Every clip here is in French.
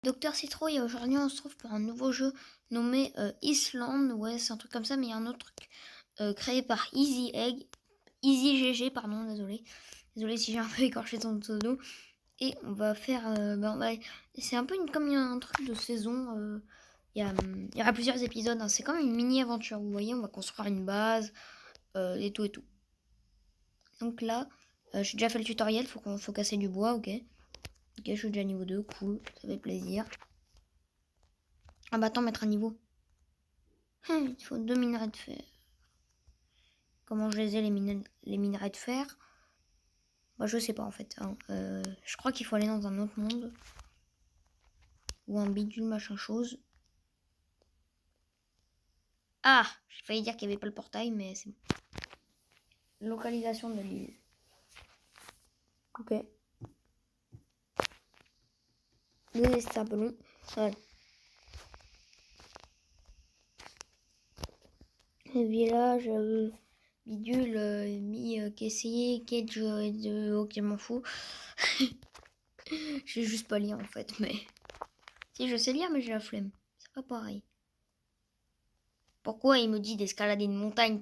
Docteur Citro, et aujourd'hui on se trouve pour un nouveau jeu nommé Island. Ouais, c'est un truc comme ça, mais il y a un autre truc créé par Easy Egg. Easy GG, pardon, désolé. Désolé si j'ai un peu écorché son pseudo. Et on va faire. C'est un peu comme un truc de saison. Il y aura plusieurs épisodes. Hein. C'est comme une mini-aventure. Vous voyez, on va construire une base et tout et tout. Donc là, j'ai déjà fait le tutoriel. Faut casser du bois, ok. Ok, je suis déjà niveau 2, cool, ça fait plaisir. Ah bah attends, mettre un niveau. Il faut 2 minerais de fer. Comment je les ai les minerais de fer? Bah je sais pas en fait. Hein. Je crois qu'il faut aller dans un autre monde. Ou un bidule machin chose. Ah, j'ai failli dire qu'il n'y avait pas le portail, mais c'est bon. Localisation de l'île. Ok. Désolé, c'est un peu long. Voilà. Le village, bidule, caissier, cage, ok, je m'en fous. J'ai juste pas lire en fait, mais... Si, je sais lire, mais j'ai la flemme. C'est pas pareil. Pourquoi il me dit d'escalader une montagne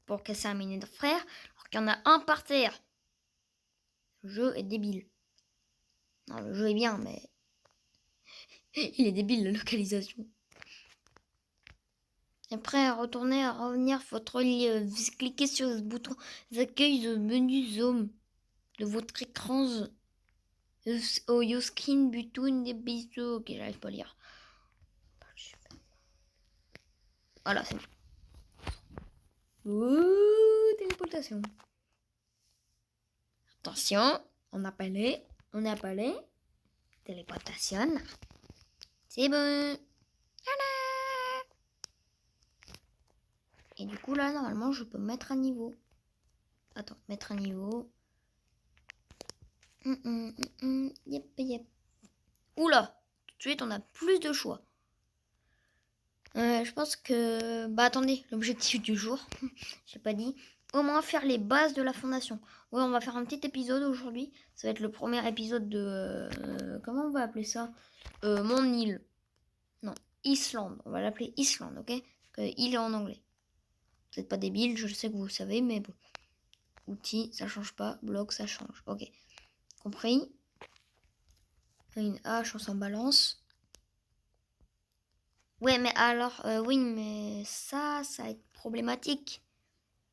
pour casser un minet de frère, alors qu'il y en a un par terre? Le jeu est débile. Non, le jeu est bien, mais... il est débile, la localisation. Après, à revenir, votre cliquez sur ce bouton d'accueil de menu Zoom de votre écran. Your skin button des bisous. Ok, j'arrive pas à lire. Voilà, c'est bon. Ouh, téléportation. Attention, on a parlé. Téléportation. C'est bon. Et du coup, là, normalement, je peux mettre un niveau. Attends, mettre un niveau. Yep. Oula, tout de suite, on a plus de choix. Je pense que... Bah, attendez, l'objectif du jour, j'ai pas dit. Au moins faire les bases de la fondation. Ouais, on va faire un petit épisode aujourd'hui. Ça va être le premier épisode de... comment on va appeler ça? Mon île. Non, Islande. On va l'appeler Islande, ok? Parce que île est en anglais. Vous n'êtes pas débile, je sais que vous savez, mais bon. Outils, ça change pas. Bloc, ça change. Ok. Compris? Une hache, on s'en balance. Ouais, mais alors, oui, mais ça va être problématique.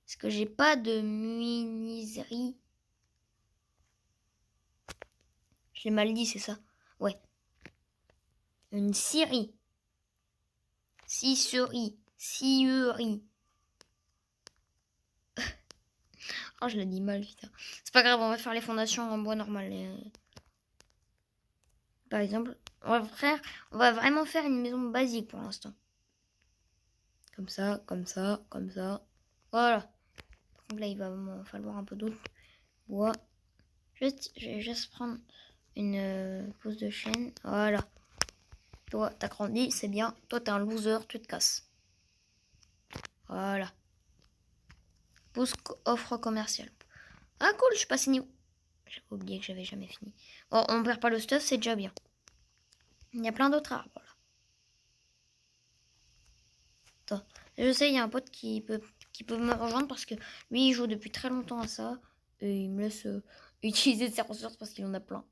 Parce que j'ai pas de menuiserie. Je l'ai mal dit, c'est ça? Ouais. Une scierie. Scierie. Oh, je l'ai dit mal, putain. C'est pas grave, on va faire les fondations en bois normal. Par exemple, on va vraiment faire une maison basique pour l'instant. Comme ça. Voilà. Donc là, il va m'en falloir un peu d'autre bois. Je vais juste prendre une pause de chaîne. Voilà. Toi, t'as grandi, c'est bien. Toi, t'es un loser, tu te casses. Voilà. Pause offre commerciale. Ah cool, je suis passé niveau. J'avais oublié que j'avais jamais fini. Bon, on perd pas le stuff, c'est déjà bien. Il y a plein d'autres arbres là. Attends. Je sais, il y a un pote qui peut me rejoindre parce que lui, il joue depuis très longtemps à ça. Et il me laisse utiliser ses ressources parce qu'il en a plein.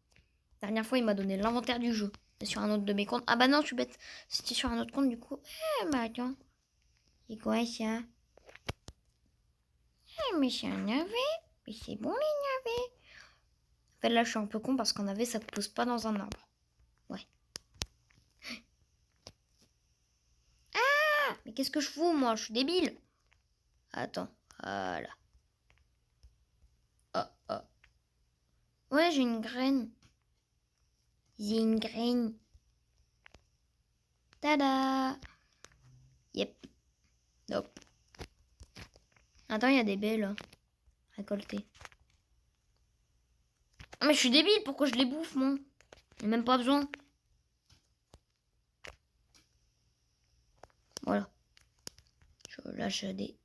La dernière fois, il m'a donné l'inventaire du jeu. C'est sur un autre de mes comptes. Ah bah non, je suis bête. C'était sur un autre compte, du coup. Bah attends. C'est quoi ça? Mais c'est un navet. Mais c'est bon les navets. En fait, là, je suis un peu con parce qu'un navet, ça ne pousse pas dans un arbre. Ouais. Ah, mais qu'est-ce que je fous, moi? Je suis débile. Attends. Voilà. Oh. Ouais, j'ai une graine. J'ai une graine. Tada! Yep. Nope. Attends, il y a des baies là. Récoltées. Ah, mais je suis débile, pourquoi je les bouffe, moi? J'ai même pas besoin. Voilà. Je lâche des...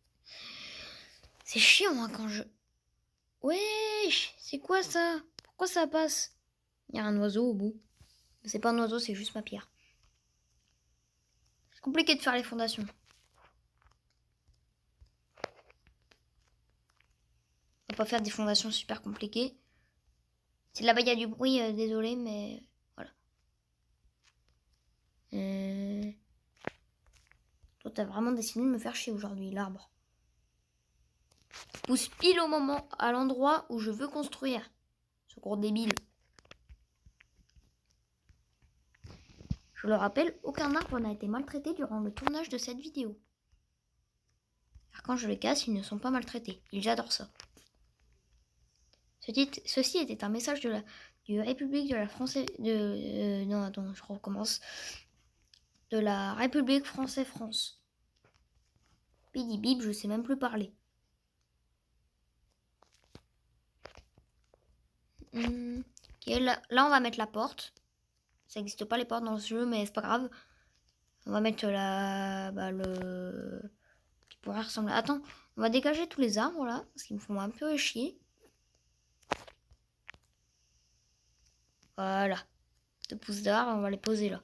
C'est chiant, hein, quand je... Wesh, c'est quoi ça? Pourquoi ça passe? Il y a un oiseau au bout. C'est pas un oiseau, c'est juste ma pierre. C'est compliqué de faire les fondations. On va pas faire des fondations super compliquées. Si là-bas il y a du bruit, désolé, mais voilà. Toi, t'as vraiment décidé de me faire chier aujourd'hui, l'arbre. Pousse pile au moment, à l'endroit où je veux construire. Ce gros débile. Je le rappelle, aucun arbre n'a été maltraité durant le tournage de cette vidéo. Car quand je les casse, ils ne sont pas maltraités. Ils adorent ça. Ceci était un message du République de la France... non, attends, je recommence. De la République française France. Bidi bip, je sais même plus parler. Okay, là, on va mettre la porte. Ça n'existe pas les portes dans ce jeu, mais c'est pas grave. On va mettre le... qui pourrait ressembler... Attends, on va dégager tous les arbres là, parce qu'ils me font un peu chier. Voilà. 2 pousses d'arbres, on va les poser là.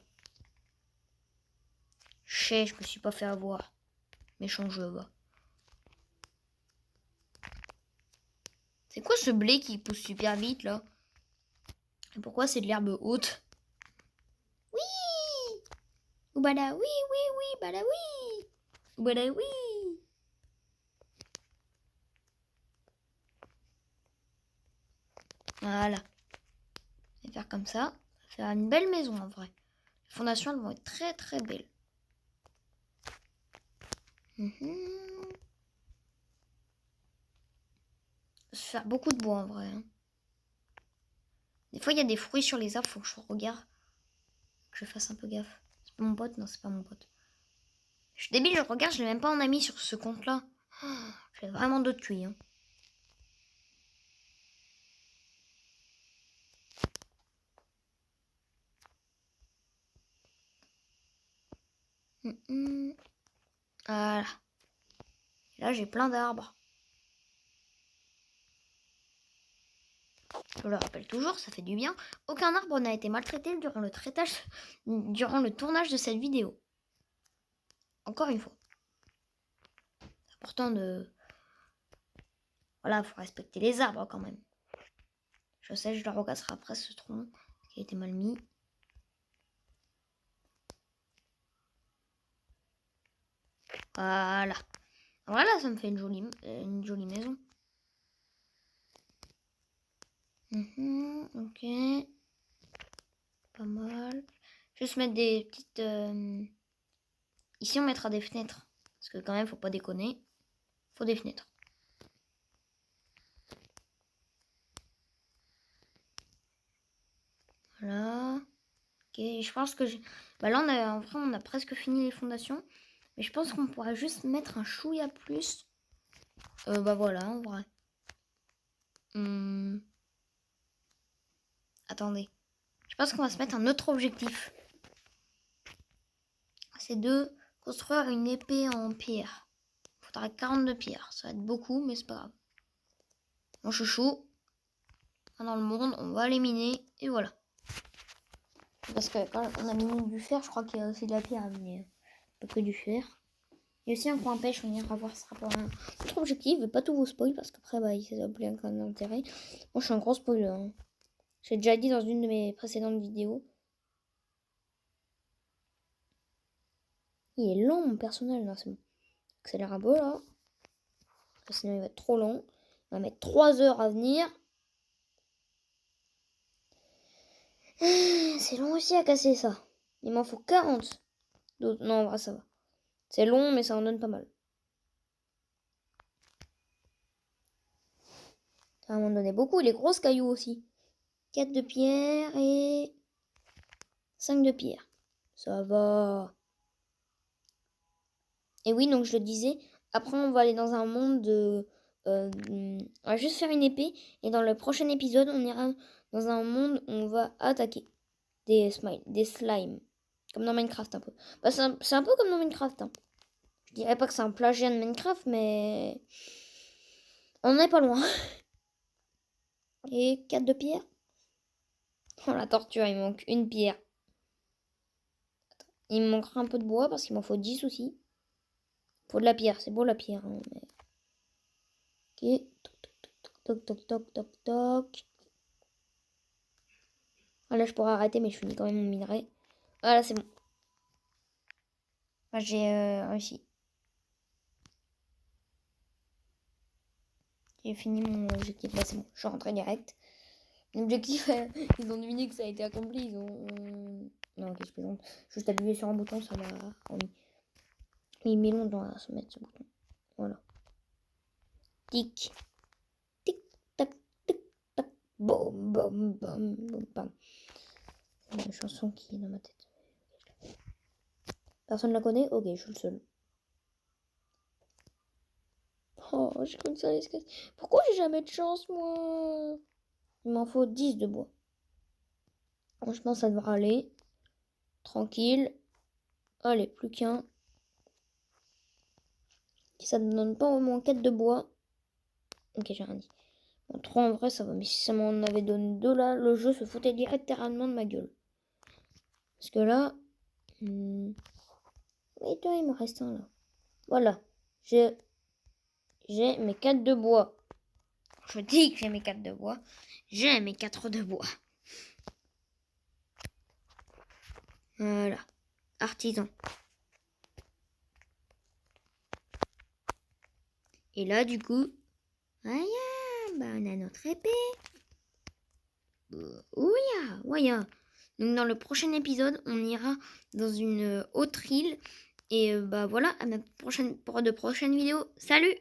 Je me suis pas fait avoir. Méchant jeu, va. C'est quoi ce blé qui pousse super vite là? Et pourquoi c'est de l'herbe haute? Oui! Oubada, oui, bada, oui! Oubada, oui! Voilà. On va faire comme ça. On va faire une belle maison en vrai. Les fondations, elles vont être très très belles. Se faire beaucoup de bois en vrai. Hein. Des fois, il y a des fruits sur les arbres, faut que je regarde. Que je fasse un peu gaffe. C'est pas mon pote? Non, c'est pas mon pote. Je suis débile, je regarde, je l'ai même pas en ami sur ce compte-là. Oh, j'ai vraiment d'autres cuits. Hein. Voilà. Et là, j'ai plein d'arbres. Je le rappelle toujours, ça fait du bien. Aucun arbre n'a été maltraité durant le tournage de cette vidéo. Encore une fois. C'est important de... Voilà, faut respecter les arbres quand même. Je sais, je le recasserai après ce tronc qui a été mal mis. Voilà. Voilà, ça me fait une jolie maison. Ok. Pas mal. Juste mettre des petites... Ici, on mettra des fenêtres. Parce que quand même, faut pas déconner. Faut des fenêtres. Voilà. Ok, je pense que... là, en vrai, on a presque fini les fondations. Mais je pense qu'on pourrait juste mettre un chouïa plus. Voilà, en vrai. Attendez. Je pense qu'on va se mettre un autre objectif. C'est de construire une épée en pierre. Il faudra 42 pierres. Ça va être beaucoup, mais c'est pas grave. Mon chouchou. Dans le monde, on va les miner. Et voilà. Parce que quand on a miné du fer, je crois qu'il y a aussi de la pierre à miner. Pas que du fer. Il y a aussi un point pêche, on ira voir ce rapport à notre objectif. Je vais pas tout vous spoil parce qu'après, ça va plus aucun intérêt. Moi, je suis un gros spoiler. Hein. J'ai déjà dit dans une de mes précédentes vidéos. Il est long, mon personnage. Non, c'est bon. Accélère un peu, là. Parce que sinon, il va être trop long. On va mettre 3 heures à venir. C'est long aussi à casser, ça. Il m'en faut 40. Non, en vrai, ça va. C'est long, mais ça en donne pas mal. Ça va m'en donner beaucoup. Les grosses cailloux aussi. 4 de pierre et 5 de pierre. Ça va. Et oui, donc je le disais, après on va aller dans un monde de... on va juste faire une épée. Et dans le prochain épisode, on ira dans un monde où on va attaquer des slimes. Comme dans Minecraft un peu. C'est un peu comme dans Minecraft. Hein. Je dirais pas que c'est un plagiat de Minecraft, mais... on n'est pas loin. Et 4 de pierre. Oh la torture, il manque une pierre. Il me manquera un peu de bois parce qu'il m'en faut 10 aussi. Faut de la pierre, c'est beau la pierre. Hein, mais... Ok, toc, toc, toc, toc, toc, toc. Ah, là, je pourrais arrêter, mais je finis quand même mon minerai. Ah, là, c'est bon. Ah, j'ai réussi. J'ai fini mon objectif. Là, c'est bon. Je suis rentrée direct. L'objectif, ils ont deviné que ça a été accompli. Ils ont... Non, ok, je plaisante. Juste appuyer sur un bouton, ça m'a remis. Il met longtemps à se mettre ce bouton. Voilà. Tic. Tic, tac, tic, tac. Boum, boum, boum, boum, bam. C'est une chanson qui est dans ma tête. Personne la connaît? Ok, je suis le seul. Oh, j'ai cru que ça allait se casser. Pourquoi j'ai jamais de chance, moi? Il m'en faut 10 de bois. Franchement, ça devrait aller. Tranquille. Allez, plus qu'un. Si ça ne donne pas au moins 4 de bois. Ok, j'ai rien dit. Bon, 3 en vrai, ça va. Mais si ça m'en avait donné 2 là, le jeu se foutait littéralement de ma gueule. Parce que là... Et toi, il me reste un là. Voilà. J'ai mes 4 de bois. Je dis que j'ai mes 4 de bois. J'ai mes 4 de bois. Voilà. Artisan. Et là, du coup... Voilà, bah, on a notre épée. Ouya. Donc dans le prochain épisode, on ira dans une autre île. Et bah voilà, à ma prochaine, pour de prochaines vidéos. Salut!